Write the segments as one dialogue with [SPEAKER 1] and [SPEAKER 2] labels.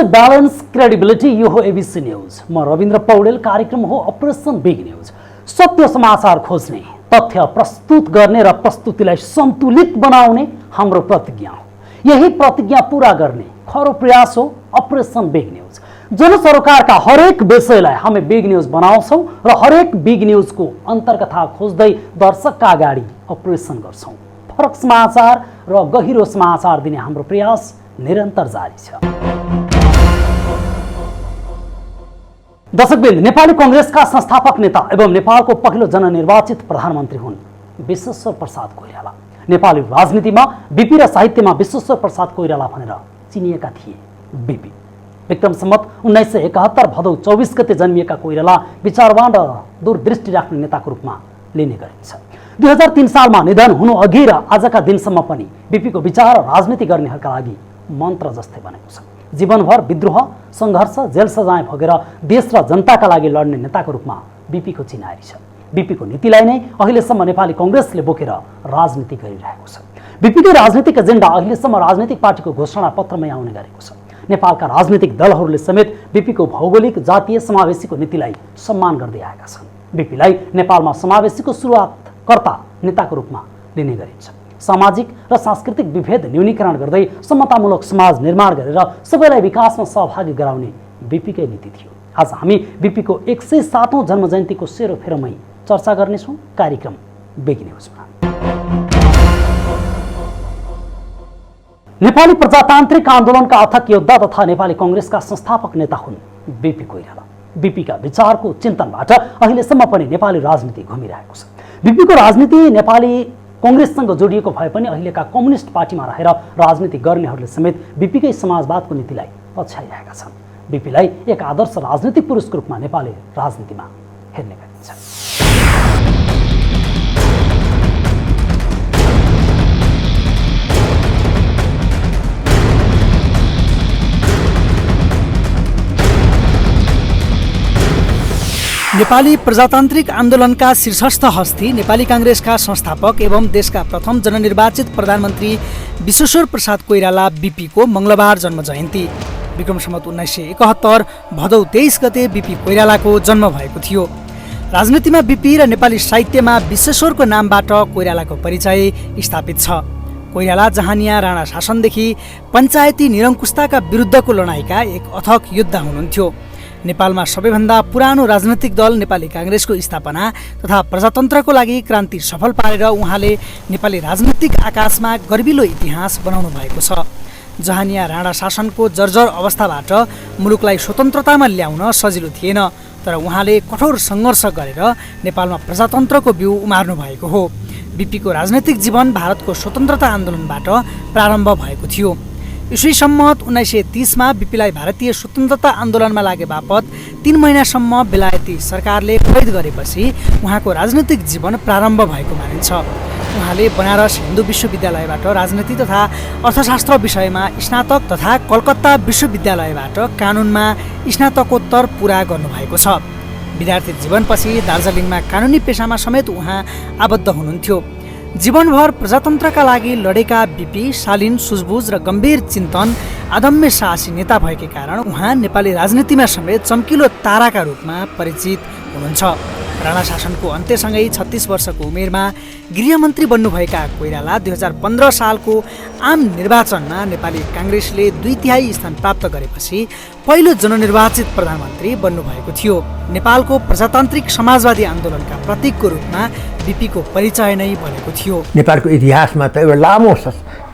[SPEAKER 1] Balance credibility. यो हो ABC news. म रविन्द्र पौडेल। कार्यक्रम हो अपरेसन बिग न्यूज। सत्य समाचार खोज्ने, तथ्य प्रस्तुत गर्ने र प्रस्तुतिलाई सन्तुलित बनाउने हाम्रो प्रतिज्ञा हो। यही प्रतिज्ञा पूरा गर्ने खरो प्रयास हो अपरेसन बिग न्यूज। जनसरोकारका हरेक विषयलाई हामी बिग न्यूज बनाउँछौँ र हरेक बिग न्यूजको अन्तर्कथा खोज्दै दर्शकका अगाडि अपरेसन गर्छौँ। फरक समाचार र गहिरो समाचार दिने हाम्रो प्रयास निरन्तर जारी छ। दर्शकवृन्द, नेपाली कांग्रेसका संस्थापक नेता एवं नेपालको पहिलो जननिर्वाचित प्रधानमन्त्री हुन् विश्वेश्वर प्रसाद कोइराला। नेपाली राजनीतिमा बीपी र साहित्यमा विश्वेश्वर प्रसाद कोइराला भनेर चिनिएका थिए। बीपी विक्रम सम्वत 1971 भदौ 24 गते जन्मिएका कोइराला विचारवान र दूरदृष्टि राख्ने नेताको रूपमा लिने गरिन्छ। 2003 सालमा निधन हुनु अघि र आजका दिनसम्म पनि बीपीको विचार र राजनीति गर्नेहरूका लागि मन्त्र जस्तै बनेको छ। जीवनभर विद्रोह, सङ्घर्ष, जेल सजाय भोगेर देश र जनताका लागि लड्ने नेताको रूपमा बीपीको चिनारी छ। बीपीको नीतिलाई नै अहिलेसम्म नेपाली कांग्रेसले बोकेर राजनीति गरिरहेको छ। बीपीको राजनीतिक एजेन्डा अहिलेसम्म राजनीतिक पार्टीको घोषणा पत्रमै आउने गरेको छ। नेपालका राजनीतिक दलहरूले समेत बीपीको भौगोलिक जातीय समावेशीको नीतिलाई सम्मान गर्दै आएका छन्। बीपीलाई नेपालमा समावेशीको सुरुवातकर्ता नेताको रूपमा लिने गरिन्छ। सामाजिक र सांस्कृतिक विभेद न्यूनीकरण गर्दै समतामूलक समाज निर्माण गरेर सबैलाई विकासमा सहभागी गराउने बीपीकै नीति थियो। आज हामी बीपीको 107औं जन्मजयन्तीको सेरोफेरोमै चर्चा गर्नेछौँ कार्यक्रम बिग न्यूजमा। नेपाली प्रजातान्त्रिक आन्दोलनका अथक योद्धा तथा नेपाली कांग्रेसका संस्थापक नेता हुन् बीपी कोइराला। बीपीका विचारको चिन्तनबाट अहिलेसम्म पनि नेपाली राजनीति घुमिरहेको छ। बीपीको राजनीति नेपाली कांग्रेससँग जोडिएको भए पनि अहिलेका कम्युनिस्ट पार्टीमा रहेर राजनीति गर्नेहरूले समेत बीपीकै समाजवादको नीतिलाई पछ्याइरहेका छन्। बीपीलाई एक आदर्श राजनीतिक पुरुषको रूपमा नेपाली राजनीतिमा हेर्ने गरिन्छ।
[SPEAKER 2] नेपाली प्रजातान्त्रिक आन्दोलनका शीर्षस्थ हस्ती, नेपाली कांग्रेसका संस्थापक एवं देशका प्रथम जननिर्वाचित प्रधानमन्त्री विश्वेश्वर प्रसाद कोइराला बीपीको मंगलबार जन्म जयन्ती। विक्रम सम्वत 1971 भदौ 23 गते बीपी कोइरालाको जन्म भएको थियो। राजनीतिमा बीपी र नेपाली साहित्यमा विश्वेश्वरको नामबाट कोइरालाको परिचय स्थापित छ। कोइराला जहानिया राणा शासनदेखि पञ्चायती निरङ्कुशताका विरुद्धको लडाईँका एक अथक योद्धा हुनुहुन्थ्यो। नेपालमा सबैभन्दा पुरानो राजनैतिक दल नेपाली कांग्रेसको स्थापना तथा प्रजातन्त्रको लागि क्रान्ति सफल पारेर उहाँले नेपाली राजनीतिक आकाशमा गर्विलो इतिहास बनाउनु भएको छ। जहानिया राणा शासनको जर्जर अवस्थाबाट मुलुकलाई स्वतन्त्रतामा ल्याउन सजिलो थिएन, तर उहाँले कठोर सङ्घर्ष गरेर नेपालमा प्रजातन्त्रको बिउ उमार्नु भएको हो। बीपीको राजनैतिक जीवन भारतको स्वतन्त्रता आन्दोलनबाट प्रारम्भ भएको थियो। ईस्वी सम्वत 1930 बीपीलाई भारतीय स्वतन्त्रता आन्दोलनमा लागे बापत 3 महिनासम्म बेलायती सरकारले कैद गरेपछि उहाँको राजनैतिक जीवन प्रारम्भ भएको मानिन्छ। उहाँले बनारस हिन्दू विश्वविद्यालयबाट राजनीति तथा अर्थशास्त्र विषयमा स्नातक तथा कलकत्ता विश्वविद्यालयबाट कानुनमा स्नातकोत्तर पुरा गर्नुभएको छ। विद्यार्थी जीवनपछि दार्जिलिङमा कानुनी पेसामा समेत उहाँ आबद्ध हुनुहुन्थ्यो। जीवनभर प्रजातन्त्रका लागि लडेका बीपी शालीन सुझबुझ र गम्भीर चिन्तन, अदम्य साहसी नेता भएकै कारण उहाँ नेपाली राजनीतिमा समेत चम्किलो ताराका रूपमा परिचित हुनुहुन्छ। राणा शासनको अन्त्यसँगै 36 वर्षको उमेरमा गृहमन्त्री बन्नुभएका कोइराला 2015 सालको आम निर्वाचनमा नेपाली कांग्रेसले 2/3 स्थान प्राप्त गरेपछि पहिलो जननिर्वाचित प्रधानमन्त्री बन्नुभएको थियो। नेपालको प्रजातान्त्रिक समाजवादी आन्दोलनका प्रतीकको रूपमा बीपीको परिचय नै बनेको थियो।
[SPEAKER 3] नेपालको इतिहासमा त एउटा लामो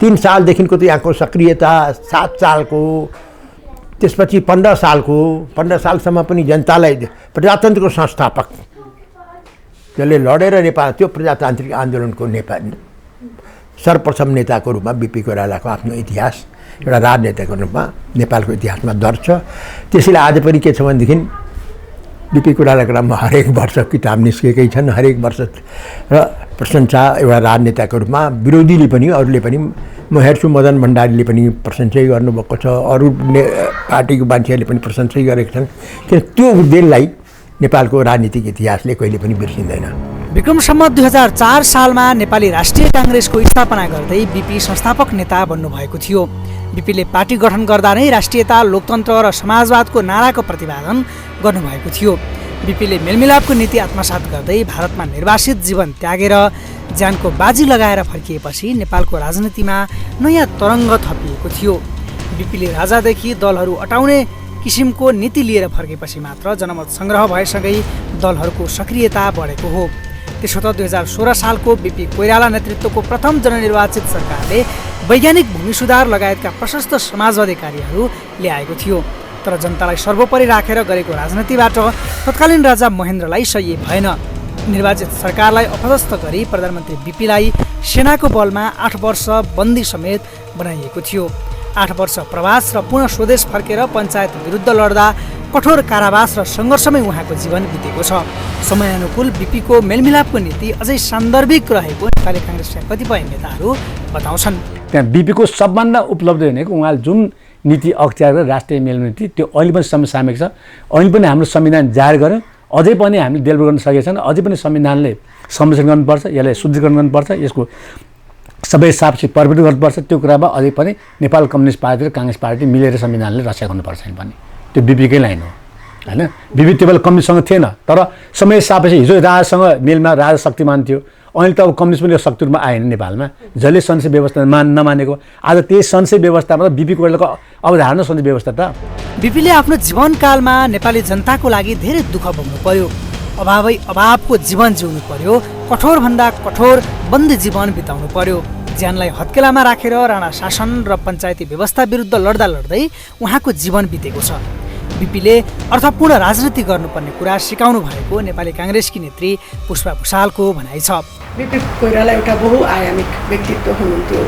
[SPEAKER 3] 3 सालदेखिको त यहाँको सक्रियता, 7 सालको, त्यसपछि 15 सालको, 15 सालसम्म पनि जनतालाई प्रजातन्त्रको संस्थापक जसले लडेर नेपाल त्यो प्रजातान्त्रिक आन्दोलनको नेपाल सर्वप्रथम नेताको रूपमा बीपी कोइरालाको आफ्नो इतिहास एउटा राजनेताको रूपमा नेपालको इतिहासमा दर्ज छ। त्यसैले आज पनि के छ भनेदेखि बीपी कोइरालाको नाममा हरेक वर्ष किताब निस्केकै छन्। हरेक वर्ष र प्रशंसा एउटा राजनेताको रूपमा विरोधीले पनि, अरूले पनि, म हेर्छु मदन भण्डारीले पनि प्रशंसै गर्नुभएको छ, अरू पार्टीको मान्छेहरूले पनि प्रशंसै गरेका छन्। किन त्यो देशलाई नेपालको राजनीतिक इतिहासले कहिले पनि बिर्सिँदैन।
[SPEAKER 2] विक्रम सम्वत 2004 सालमा नेपाली राष्ट्रिय काङ्ग्रेसको स्थापना गर्दै बिपी संस्थापक नेता बन्नुभएको थियो। बिपीले पार्टी गठन गर्दा नै राष्ट्रियता, लोकतन्त्र र समाजवादको नाराको प्रतिपादन गर्नुभएको थियो। बिपीले मेलमिलापको नीति आत्मसात गर्दै भारतमा निर्वासित जीवन त्यागेर ज्यानको बाजी लगाएर फर्किएपछि नेपालको राजनीतिमा नयाँ तरङ्ग थपिएको थियो। बिपीले राजादेखि दलहरू अटाउने किसिमको नीति लिएर फर्केपछि मात्र जनमत सङ्ग्रह भएसँगै दलहरूको सक्रियता बढेको हो। त्यसो त 2016 सालको बिपी कोइराला नेतृत्वको प्रथम जननिर्वाचित सरकारले वैज्ञानिक भूमि सुधार लगायतका प्रशस्त समाजवादी कार्यहरू ल्याएको थियो। तर जनतालाई सर्वोपरि राखेर गरेको राजनीतिबाट तत्कालीन राजा महेन्द्रलाई सही भएन। निर्वाचित सरकारलाई अपदस्थ गरी प्रधानमन्त्री बिपीलाई सेनाको बलमा 8 वर्ष बन्दी समेत बनाइएको थियो। 8 वर्ष प्रवास र पुनः स्वदेश फर्केर पञ्चायत विरुद्ध लड्दा कठोर कारावास र सङ्घर्षमै उहाँको जीवन बितेको छ। समयानुकूल बिपीको मेलमिलापको नीति अझै सान्दर्भिक रहेको नेपाली काङ्ग्रेसका कतिपय नेताहरू बताउँछन्।
[SPEAKER 4] त्यहाँ बिपीको सबभन्दा उपलब्धि भनेको उहाँले जुन नीति अख्तियार गरेर राष्ट्रिय मेलमिलाप नीति, त्यो अहिले पनि समसामयिक छ। अहिले पनि हाम्रो संविधान जारी गर्यो, अझै पनि हामीले डेलिभर गर्न सकेका छैन। अझै पनि संविधानले संरक्षण गर्नुपर्छ, यसलाई शुद्धिकरण गर्नुपर्छ, यसको सबै साफसित प्रविधि गर्नुपर्छ। त्यो कुरामा अझै पनि नेपाल कम्युनिस्ट पार्टी र काङ्ग्रेस पार्टी मिलेर संविधानले रक्षा गर्नुपर्छ पनि। त्यो बिपीकै लाइन हो होइन। बिपी त्यो बेला कम्युनिस्टसँग थिएन, तर समय सापेपछि हिजो राजासँग मेलमा राजा शक्तिमान थियो, अहिले त अब कम्युनिस्ट पनि शक्तिमा आएन नेपालमा। जसले संसदीय व्यवस्था नमानेको आज त्यही संसदीय व्यवस्थामा त बिपी कोइरालाको अवधारणा संसदीय व्यवस्था त।
[SPEAKER 2] बिपीले आफ्नो जीवनकालमा नेपाली जनताको लागि धेरै दुःख भोग्नु पर्यो, अभावको जीवन जिउनु पर्यो, कठोरभन्दा कठोर बन्दी जीवन बिताउनु पर्यो। ज्यानलाई हत्केलामा राखेर राणा शासन र पञ्चायती व्यवस्था विरुद्ध लड्दा लड्दै उहाँको जीवन बितेको छ। बिपीले अर्थपूर्ण राजनीति गर्नुपर्ने कुरा सिकाउनु भएको नेपाली काङ्ग्रेसकी नेत्री पुष्पा भुषालको भनाइ छ।
[SPEAKER 5] बिपी कोइराला एउटा बहुआयामिक व्यक्तित्व हुनुहुन्थ्यो।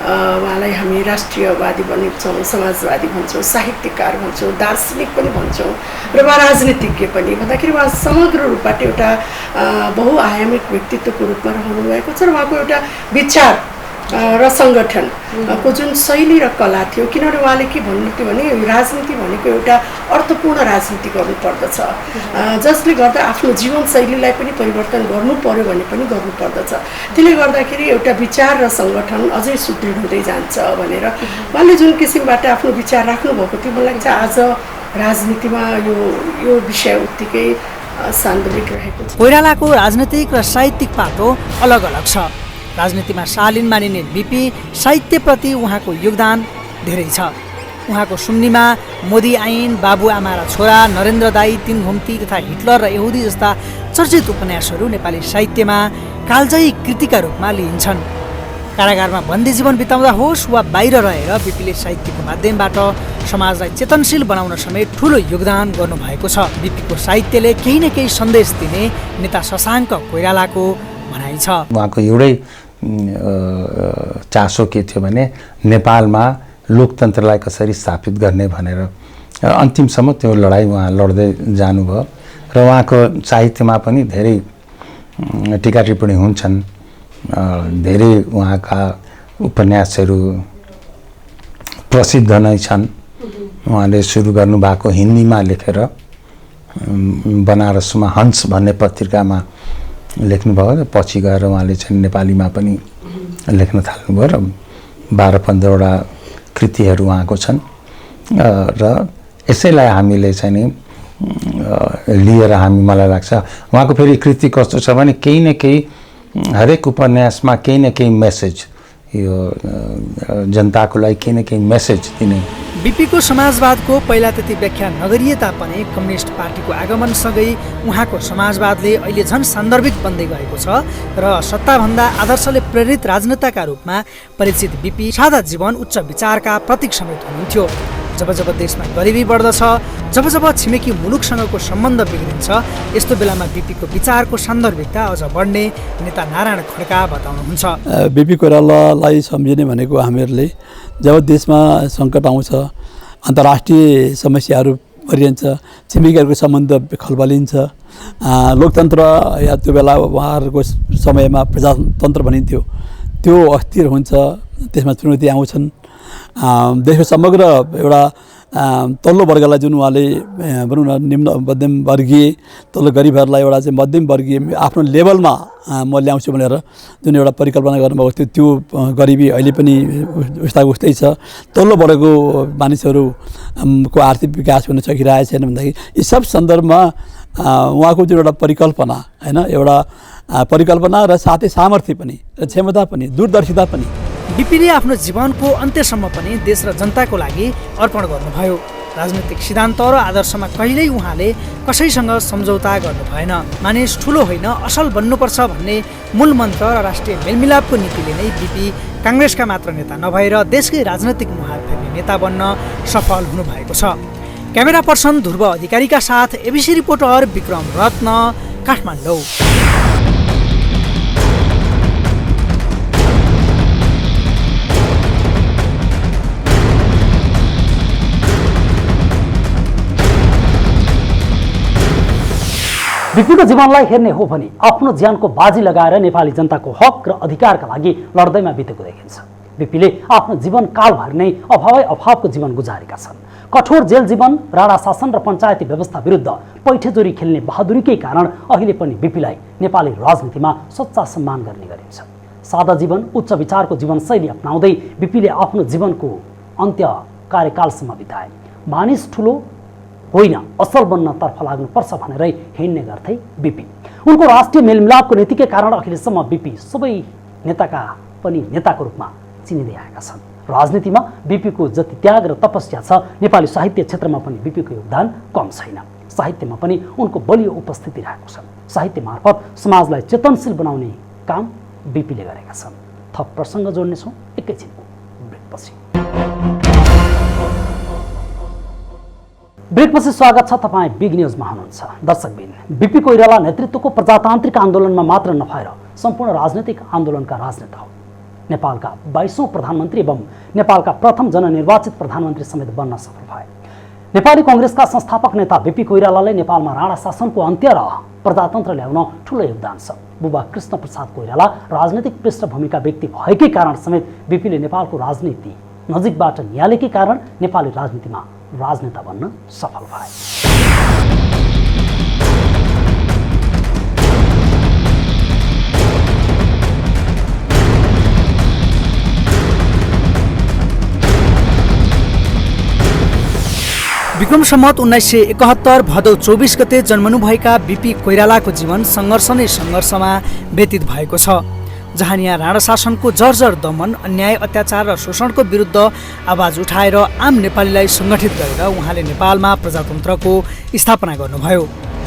[SPEAKER 5] उहाँलाई हामी राष्ट्रियवादी भन्छौँ, समाजवादी भन्छौँ, साहित्यकार भन्छौँ, दार्शनिक पनि भन्छौँ र उहाँ राजनीतिज्ञ पनि। भन्दाखेरि उहाँ समग्र रूपबाट एउटा बहुआयामिक व्यक्तित्वको रूपमा रहनु भएको छ र उहाँको एउटा विचार र सङ्गठनको जुन शैली र कला थियो। किनभने उहाँले के भन्नुहुन्थ्यो भने राजनीति भनेको एउटा अर्थपूर्ण राजनीति गर्नुपर्दछ, जसले गर्दा आफ्नो जीवनशैलीलाई पनि परिवर्तन गर्नु पर्यो भने पनि गर्नुपर्दछ। त्यसले गर्दाखेरि एउटा विचार र सङ्गठन अझै सुदृढ हुँदै जान्छ भनेर उहाँले जुन किसिमबाट आफ्नो विचार राख्नुभएको थियो, मलाई लाग्छ आज राजनीतिमा यो विषय उत्तिकै सान्दर्भिक रहेको छ।
[SPEAKER 2] कोइरालाको राजनीतिक र साहित्यिक पाटो अलग अलग छ। राजनीतिमा शालीन मानिने बिपी साहित्यप्रति उहाँको योगदान धेरै छ। उहाँको सुम्निमा मोदी ऐन, बाबुआमा र छोरा, नरेन्द्र दाई, तीन घुम्ती तथा हिटलर र यहुदी जस्ता चर्चित उपन्यासहरू नेपाली साहित्यमा कालजयी कृतिका रूपमा लिइन्छन्। कारागारमा बन्दी जीवन बिताउँदा होस् वा बाहिर रहेर बिपीले साहित्यको माध्यमबाट समाजलाई चेतनशील बनाउन समेत ठुलो योगदान गर्नुभएको छ। बिपीको साहित्यले केही न केही सन्देश दिने नेता शशाङ्क कोइरालाको भनाइ छ।
[SPEAKER 6] उहाँको एउटै चासो के थियो भने नेपालमा लोकतन्त्रलाई कसरी स्थापित गर्ने भनेर अन्तिमसम्म त्यो लडाइँ उहाँ लड्दै जानुभयो र उहाँको साहित्यमा पनि धेरै टीका टिप्पणी हुन्छन्। धेरै उहाँका उपन्यासहरू प्रसिद्ध नै छन्। उहाँले सुरु गर्नुभएको हिन्दीमा लेखेर बनारसमा हंस भन्ने पत्रिकामा लेख्नुभयो, पछि गएर उहाँले चाहिँ नेपालीमा पनि लेख्न थाल्नुभयो र 12-15वटा कृतिहरू उहाँको छन् र यसैलाई हामीले चाहिँ नि लिएर मलाई लाग्छ उहाँको फेरि कृति कस्तो छ भने केही न केही हरेक उपन्यासमा केही न केही मेसेज, यो जनताको लागि केही न केही मेसेज दिने।
[SPEAKER 2] बिपीको समाजवादको पहिला त्यति व्याख्या नगरिए तापनि कम्युनिस्ट पार्टीको आगमनसँगै उहाँको समाजवादले अहिले झन् सान्दर्भिक बन्दै गएको छ र सत्ताभन्दा आदर्शले प्रेरित राजनेताका रूपमा परिचित बिपी सादा जीवन, उच्च विचारका प्रतीक समेत हुनुहुन्थ्यो। जब जब देशमा गरिबी बढ्दछ, जब जब छिमेकी मुलुकसँगको सम्बन्ध बिग्रिन्छ, यस्तो बेलामा बिपीको विचारको सान्दर्भिकता अझ बढ्ने नेता नारायण खड्का बताउनुहुन्छ।
[SPEAKER 7] बिपी कोइरालालाई सम्झिने भनेको हामीहरूले जब देशमा सङ्कट आउँछ, अन्तर्राष्ट्रिय समस्याहरू परिरहन्छ, छिमेकीहरूको सम्बन्ध खलबलिन्छ, लोकतन्त्र या त्यो बेला उहाँहरूको समयमा प्रजातन्त्र भनिन्थ्यो, त्यो अस्थिर हुन्छ, त्यसमा चुनौती आउँछन्। देशको समग्र एउटा तल्लो वर्गलाई जुन उहाँले भनौँ न निम्न मध्यम वर्गीय तल्लो गरिबहरूलाई एउटा चाहिँ मध्यम वर्गीय आफ्नो लेभलमा म ल्याउँछु भनेर जुन एउटा परिकल्पना गर्नुभएको थियो त्यो गरिबी अहिले पनि उस्तै छ। तल्लो वर्गको मानिसहरू को आर्थिक विकास हुन सकिरहेको छैन भन्दाखेरि यी सब सन्दर्भमा उहाँको जुन एउटा परिकल्पना होइन एउटा परिकल्पना र साथै सामर्थ्य पनि र क्षमता पनि दूरदर्शिता पनि
[SPEAKER 2] बिपीले आफ्नो जीवनको अन्त्यसम्म पनि देश र जनताको लागि अर्पण गर्नुभयो। राजनीतिक सिद्धान्त र आदर्शमा कहिल्यै उहाँले कसैसँग सम्झौता गर्नु भएन। मानिस ठुलो होइन असल बन्नुपर्छ भन्ने मूल मन्त्र र राष्ट्रिय मेलमिलापको नीतिले नै बिपी काङ्ग्रेसका मात्र नेता नभएर देशकै राजनैतिक मुहार फेर्ने नेता बन्न सफल हुनुभएको छ। क्यामेरा पर्सन ध्रुव अधिकारीका साथ एबिसी रिपोर्टर विक्रम रत्न, काठमाडौँ।
[SPEAKER 1] बिपीको जीवनलाई हेर्ने हो भने आफ्नो ज्यानको बाजी लगाएर नेपाली जनताको हक र अधिकारका लागि लड्दैमा बितेको देखिन्छ। बिपीले आफ्नो जीवनकालभरि नै अभावको जीवन गुजारेका छन्। कठोर जेल जीवन, राणा शासन र पञ्चायती व्यवस्था विरुद्ध पैठेजोरी खेल्ने बहादुरीकै कारण अहिले पनि बिपीलाई नेपाली राजनीतिमा सच्चा सम्मान गर्ने गरिन्छ। सादा जीवन, उच्च विचारको जीवनशैली अपनाउँदै बिपीले आफ्नो जीवनको अन्त्य कार्यकालसम्म बिताए। मानिस ठुलो होइन असल बन्नतर्फ लाग्नुपर्छ भनेरै हिँड्ने गर्थे बिपी। उनको राष्ट्रिय मेलमिलापको नीतिकै कारण अहिलेसम्म बिपी सबै नेताका पनि नेताको रूपमा चिनिँदै आएका छन्। राजनीतिमा बिपीको जति त्याग र तपस्या छ, नेपाली साहित्य क्षेत्रमा पनि बिपीको योगदान कम छैन। साहित्यमा पनि उनको बलियो उपस्थिति रहेको छ। साहित्य मार्फत समाजलाई चेतनशील बनाउने काम बिपीले गरेका छन्। थप प्रसङ्ग जोड्नेछौँ एकैछिनको ब्रेकपछि। ब्रेकपछि स्वागत छ। तपाईँ बिग न्युजमा हुनुहुन्छ। दर्शकबिन, बिपी कोइराला नेतृत्वको प्रजातान्त्रिक आन्दोलनमा मात्र नभएर सम्पूर्ण राजनैतिक आन्दोलनका राजनेता हो। नेपालका 22औं प्रधानमन्त्री एवं नेपालका प्रथम जननिर्वाचित प्रधानमन्त्री समेत बन्न सफल भए। नेपाली काङ्ग्रेसका संस्थापक नेता बिपी कोइरालाले नेपालमा राणा शासनको अन्त्य र प्रजातन्त्र ल्याउन ठुलो योगदान छ। बुबा कृष्ण प्रसाद कोइराला राजनैतिक पृष्ठभूमिका व्यक्ति भएकै कारण समेत बिपीले नेपालको राजनीति नजिकबाट निहालेकै कारण नेपाली राजनीतिमा राजनेता बन्न सफल भए।
[SPEAKER 2] विक्रम सम्वत 1971 भदौ 24 गते जन्मनुभएका बिपी कोइरालाको जीवन सङ्घर्ष नै सङ्घर्षमा व्यतीत भएको छ। जहाँ यहाँ राणा शासनको जर्जर दमन, अन्याय, अत्याचार र शोषणको विरुद्ध आवाज उठाएर आम नेपालीलाई सङ्गठित गरेर उहाँले नेपालमा प्रजातन्त्रको स्थापना गर्नुभयो।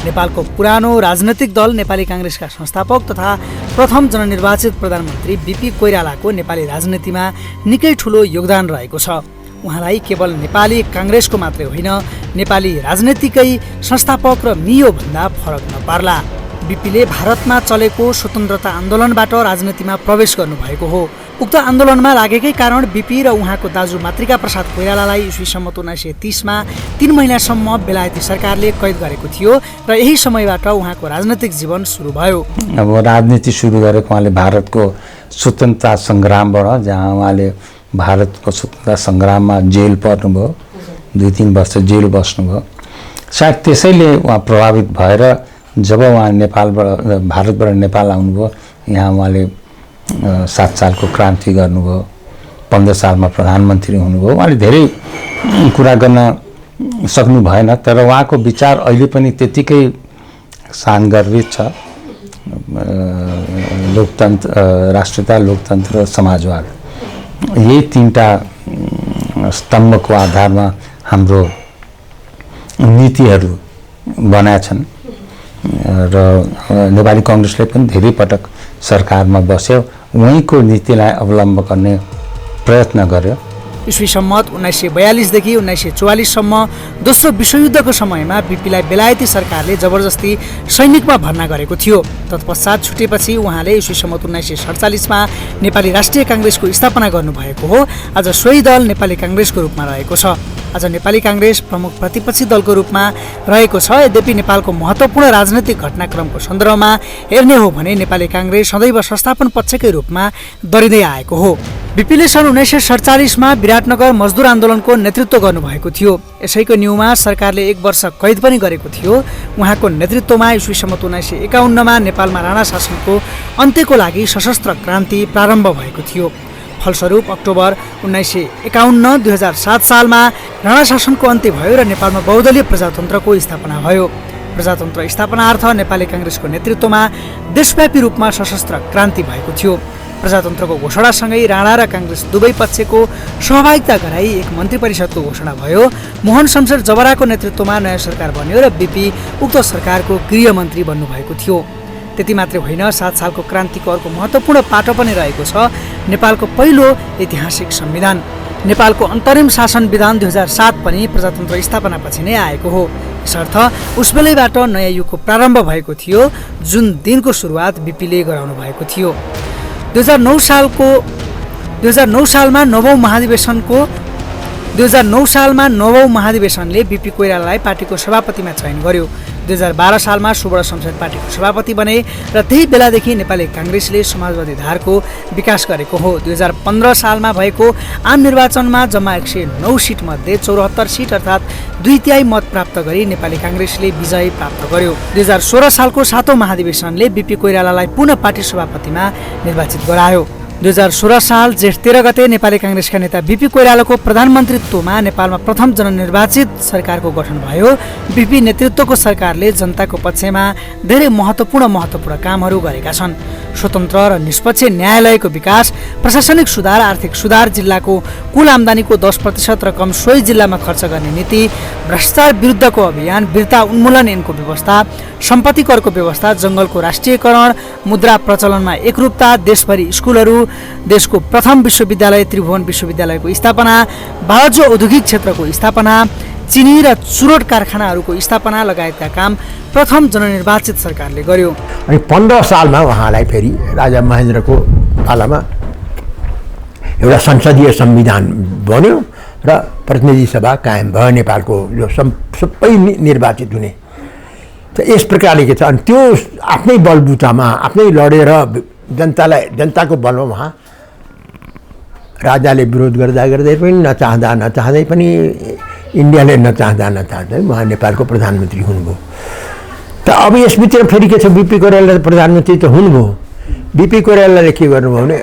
[SPEAKER 2] नेपालको पुरानो राजनैतिक दल नेपाली काङ्ग्रेसका संस्थापक तथा प्रथम जननिर्वाचित प्रधानमन्त्री बिपी कोइरालाको नेपाली राजनीतिमा निकै ठुलो योगदान रहेको छ। उहाँलाई केवल नेपाली काङ्ग्रेसको मात्रै होइन, नेपाली राजनीतिकै संस्थापक र मियो भन्दा फरक नपार्ला। बिपीले भारतमा चलेको स्वतन्त्रता आन्दोलनबाट राजनीतिमा प्रवेश गर्नुभएको हो। उक्त आन्दोलनमा लागेकै कारण बिपी र उहाँको दाजु मातृका प्रसाद कोइरालालाई ईस्वी सम्वत 1930मा 3 महिनासम्म बेलायती सरकारले कैद गरेको थियो र यही समयबाट उहाँको राजनैतिक जीवन सुरु भयो।
[SPEAKER 6] अब राजनीति सुरु गरेको उहाँले भारतको स्वतन्त्रता सङ्ग्रामबाट, जहाँ उहाँले भारतको स्वतन्त्रता सङ्ग्राममा जेल पर्नुभयो, 2-3 वर्ष जेल बस्नुभयो। सायद त्यसैले उहाँ प्रभावित भएर जब उहाँ भारतबाट नेपाल आउनुभयो, यहाँ उहाँले 7 सालको क्रान्ति गर्नुभयो, 15 सालमा प्रधानमन्त्री हुनुभयो। उहाँले धेरै कुरा गर्न सक्नु भएन, तर उहाँको विचार अहिले पनि त्यतिकै सान्दर्भिक छ। लोकतन्त्र, राष्ट्रियता, लोकतन्त्र र समाजवाद, यही 3टा स्तम्भको आधारमा हाम्रो नीतिहरू बनाएका छन् र नेपाली काङ्ग्रेसले पनि धेरै पटक सरकारमा बस्यो, उहीँको नीतिलाई अवलम्बन गर्ने प्रयत्न गर्यो।
[SPEAKER 2] ईस्वी सम्वत 1942 देखि 1944 सम्म दोस्रो विश्वयुद्धको समयमा बिपीलाई बेलायती सरकारले जबरजस्ती सैनिकमा भर्ना गरेको थियो। तत्पश्चात छुटेपछि उहाँले ईस्वी सम्वत 1947मा नेपाली राष्ट्रिय काङ्ग्रेसको स्थापना गर्नुभएको हो। आज सोही दल नेपाली काङ्ग्रेसको रूपमा रहेको छ। आज नेपाली काङ्ग्रेस प्रमुख प्रतिपक्षी दलको रूपमा रहेको छ। यद्यपि नेपालको महत्त्वपूर्ण राजनैतिक घटनाक्रमको सन्दर्भमा हेर्ने हो भने नेपाली काङ्ग्रेस सदैव संस्थापन पक्षकै रूपमा दरिँदै आएको हो। बिपीले सन् 1947मा विराटनगर मजदुर आन्दोलनको नेतृत्व गर्नुभएको थियो। यसैको न्युमा सरकारले 1 वर्ष कैद पनि गरेको थियो। उहाँको नेतृत्वमा ईस्वी सम्मत 1951मा नेपालमा राणा शासनको अन्त्यको लागि सशस्त्र क्रान्ति प्रारम्भ भएको थियो। फलस्वरूप अक्टोबर 1951 2007 सालमा राणा शासनको अन्त्य भयो र नेपालमा बहुदलीय प्रजातन्त्रको स्थापना भयो। प्रजातन्त्र स्थापनार्थ नेपाली काङ्ग्रेसको नेतृत्वमा देशव्यापी रूपमा सशस्त्र क्रान्ति भएको थियो। प्रजातन्त्रको घोषणासँगै राणा र काङ्ग्रेस दुवै पक्षको सहभागिता गराई एक मन्त्री परिषदको घोषणा भयो। मोहन शमशेर जबराको नेतृत्वमा नयाँ सरकार बन्यो र बिपी उक्त सरकारको गृहमन्त्री बन्नुभएको थियो। त्यति मात्रै होइन, 7 सालको क्रान्तिको अर्को महत्त्वपूर्ण पाटो पनि रहेको छ नेपालको पहिलो ऐतिहासिक संविधान। नेपालको अन्तरिम शासन विधान 2007 पनि प्रजातन्त्र स्थापनापछि नै आएको हो। यसर्थ उसबेलैबाट नयाँ युगको प्रारम्भ भएको थियो, जुन दिनको सुरुवात बिपीले गराउनु भएको थियो। 2009 सालमा नवौं महाधिवेशनले बिपी कोइरालालाई पार्टीको सभापतिमा चयन गर्यो। 2012 सालमा सुवर्ण शमशेर पार्टीको सभापति बने र त्यही बेलादेखि नेपाली काङ्ग्रेसले समाजवादी धारको विकास गरेको हो। 2015 सालमा भएको आम निर्वाचनमा जम्मा 109 सिट मध्ये 74 सिट अर्थात् 2/3 मत प्राप्त गरी नेपाली काङ्ग्रेसले विजय प्राप्त गर्यो। 2016 सालको 7औं महाधिवेशनले बिपी कोइरालालाई पुनः पार्टी सभापतिमा निर्वाचित गरायो। 2016 साल जेठ 13 गते नेपाली काङ्ग्रेसका नेता बिपी कोइरालाको प्रधानमन्त्रीत्वमा नेपालमा प्रथम जननिर्वाचित सरकारको गठन भयो। बिपी नेतृत्वको सरकारले जनताको पक्षमा धेरै महत्त्वपूर्ण कामहरू गरेका छन्। स्वतन्त्र र निष्पक्ष न्यायालयको विकास, प्रशासनिक सुधार, आर्थिक सुधार, जिल्लाको कुल आम्दानीको 10% रकम सोही जिल्लामा खर्च गर्ने नीति, भ्रष्टाचार विरुद्धको अभियान, वीरता उन्मूलन ऐनको व्यवस्था, सम्पत्ति करको व्यवस्था, जङ्गलको राष्ट्रियकरण, मुद्रा प्रचलनमा एकरूपता, देशभरि स्कुलहरू, देशको प्रथम विश्वविद्यालय त्रिभुवन विश्वविद्यालयको स्थापना, बालजो औद्योगिक क्षेत्रको स्थापना, चिनी र चुरोट कारखानाहरूको स्थापना लगायतका काम प्रथम जननिर्वाचित सरकारले गर्यो।
[SPEAKER 3] अनि 15 सालमा उहाँलाई फेरि राजा महेन्द्रको पालामा एउटा संसदीय संविधान बन्यो र प्रतिनिधि सभा कायम भयो नेपालको, जो सबै निर्वाचित हुने। त यस प्रकारले के छ, अनि त्यो आफ्नै बलबुतामा आफ्नै लडेर जनताको बलमा उहाँ राजाले विरोध गर्दै पनि नचाहँदै पनि इन्डियाले नचाहँदै उहाँ नेपालको प्रधानमन्त्री हुनुभयो। त अब यसभित्र फेरि के छ, बिपी कोइराला प्रधानमन्त्री त हुनुभयो। बिपी कोइरालाले के गर्नुभयो भने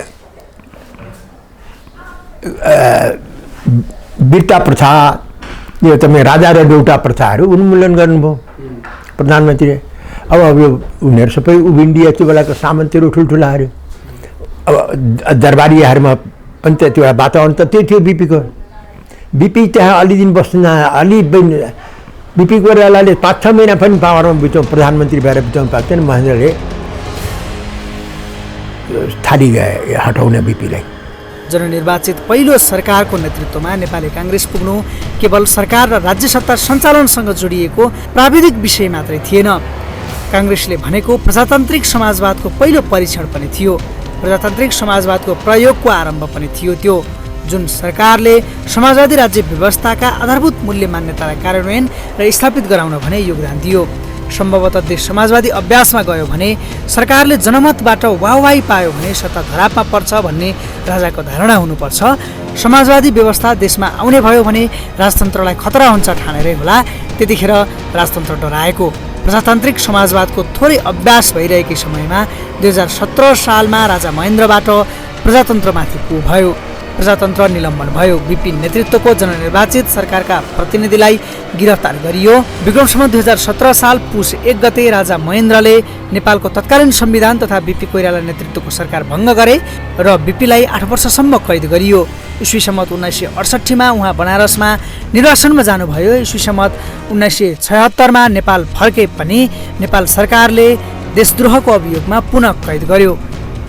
[SPEAKER 3] वीरता प्रथा, यो तपाईँ राजा र देउता प्रथाहरू उन्मूलन गर्नुभयो प्रधानमन्त्रीले। अब यो उनीहरू सबै उभिन्डिया त्यो बेलाको सामन्तीहरू ठुल्ठुलाहरू, अब दरबारीहरूमा पनि त त्यो वातावरण त त्यही थियो बिपीको। बिपी त्यहाँ अलि दिन बस्न बिपी कोइरालाले 5-6 महिना पनि पावरमा प्रधानमन्त्री भएर बिताउनु पाएको थिएन। महेन्द्रले थाली गए हटाउन बिपीलाई।
[SPEAKER 2] जननिर्वाचित पहिलो सरकारको नेतृत्वमा नेपाली काङ्ग्रेस पुग्नु केवल सरकार र राज्य सत्ता सञ्चालनसँग जोडिएको प्राविधिक विषय मात्रै थिएन। काङ्ग्रेसले भनेको प्रजातान्त्रिक समाजवादको पहिलो परीक्षण पनि थियो। प्रजातान्त्रिक समाजवादको प्रयोगको आरम्भ पनि थियो, त्यो जुन सरकारले समाजवादी राज्य व्यवस्थाका आधारभूत मूल्य मान्यतालाई कार्यान्वयन र स्थापित गराउन भने योगदान दियो। सम्भवतः देश समाजवादी अभ्यासमा गयो भने, सरकारले जनमतबाट वाहवाही पायो भने सत्ता धरापमा पर्छ भन्ने राजाको धारणा हुनुपर्छ। समाजवादी व्यवस्था देशमा आउने भयो भने राजतन्त्रलाई खतरा हुन्छ ठानेरै होला त्यतिखेर राजतन्त्र डराएको। प्रजातान्त्रिक समाजवादको थोरै अभ्यास भइरहेकै समयमा 2017 सालमा राजा महेन्द्रबाट प्रजातन्त्रमाथि कु भयो, प्रजातन्त्र निलम्बन भयो। बिपी नेतृत्वको जननिर्वाचित सरकारका प्रतिनिधिलाई गिरफ्तार गरियो। विक्रम सम्वत 2017 साल पुस 1 गते राजा महेन्द्रले नेपालको तत्कालीन संविधान तथा बिपी कोइराला नेतृत्वको सरकार भङ्ग गरे र बिपीलाई 8 वर्षसम्म कैद गरियो। ईस्वी सम्मत 1968 उहाँ बनारसमा निर्वासनमा जानुभयो। ईस्वी सम्मत 1976 नेपाल फर्के पनि नेपाल सरकारले देशद्रोहको अभियोगमा पुनः कैद गर्यो।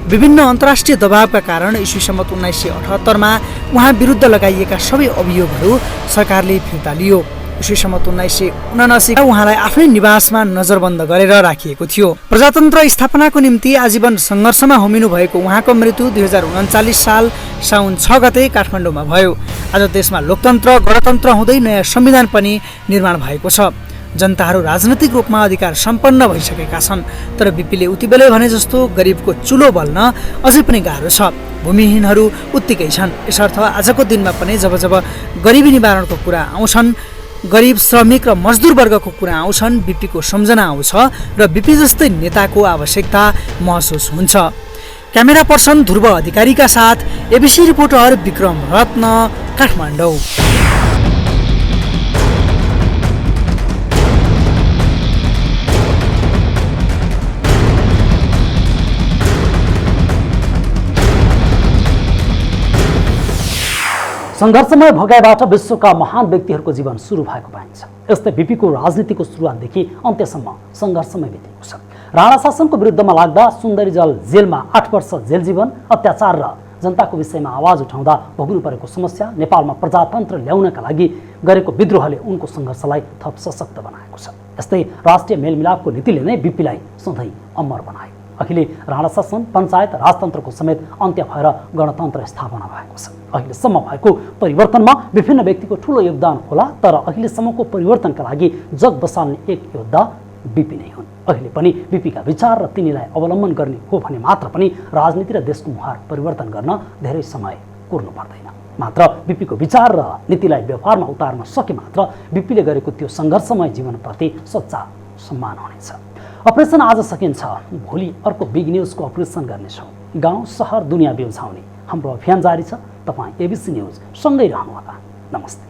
[SPEAKER 2] विभिन्न अन्तर्राष्ट्रिय दबावका कारण ईस्वी सम्मत 1978 उहाँ विरुद्ध लगाइएका सबै अभियोगहरू सरकारले फिर्ता लियो। ईस्वी सम्मत 1979 उहाँलाई आफ्नै निवासमा नजरबन्द गरेर राखिएको थियो। प्रजातन्त्र स्थापनाको निम्ति आजीवन सङ्घर्षमा होमिनु भएको उहाँको मृत्यु 2039 साल साउन 6 गते काठमाडौँमा भयो। आज देशमा लोकतन्त्र गणतन्त्र हुँदै नयाँ संविधान पनि निर्माण भएको छ। जनताहरू राजनैतिक रूपमा अधिकार सम्पन्न भइसकेका छन्, तर बिपीले उति बेलै भने जस्तो गरिबको चुलो बल्न अझै पनि गाह्रो छ। भूमिहीनहरू उत्तिकै छन्। यसर्थ आजको दिनमा पनि जब जब गरिबी निवारणको कुरा आउँछन्, गरिब श्रमिक र मजदुर वर्गको कुरा आउँछन्, बिपीको सम्झना आउँछ र बिपी जस्तै नेताको आवश्यकता महसुस हुन्छ। क्यामेरा पर्सन ध्रुव अधिकारीका साथ एबिसी रिपोर्टर विक्रम रत्न, काठमाडौँ।
[SPEAKER 1] सङ्घर्षमय भोगाइबाट विश्वका महान व्यक्तिहरूको जीवन सुरु भएको पाइन्छ। यस्तै बिपीको राजनीतिको सुरुवातदेखि अन्त्यसम्म सङ्घर्षमय बितेको छ। राणा शासनको विरुद्धमा लाग्दा सुन्दरीजल जेलमा 8 वर्ष जेल जीवन, अत्याचार र जनताको विषयमा आवाज उठाउँदा भोग्नु परेको समस्या, नेपालमा प्रजातन्त्र ल्याउनका लागि गरेको विद्रोहले उनको सङ्घर्षलाई थप सशक्त बनाएको छ। यस्तै राष्ट्रिय मेलमिलापको नीतिले नै बिपीलाई सधैँ अमर बनायो। अहिले राणा शासन, पञ्चायत राजतन्त्रको समेत अन्त्य भएर गणतन्त्र स्थापना भएको छ। अहिलेसम्म भएको परिवर्तनमा विभिन्न व्यक्तिको ठुलो योगदान होला, तर अहिलेसम्मको परिवर्तनका लागि जग बसाल्ने एक योद्धा बिपी नै हुन्। अहिले पनि बिपीका विचार र तिनीलाई अवलम्बन गर्ने हो भने मात्र पनि राजनीति र देशको मुहार परिवर्तन गर्न धेरै समय कुर्नु पर्दैन। मात्र बिपीको विचार र नीतिलाई व्यवहारमा उतार्न सके मात्र बिपीले गरेको त्यो सङ्घर्षमय जीवनप्रति सच्चा सम्मान हुनेछ। अपरेसन आज सकिन्छ, भोलि अर्को बिग न्युजको अपरेसन गर्नेछौँ। गाउँ सहर दुनियाँ बिउझाउने हाम्रो अभियान जारी छ। तपाईँ एबिसी न्युज सँगै रहनुहोला। नमस्ते।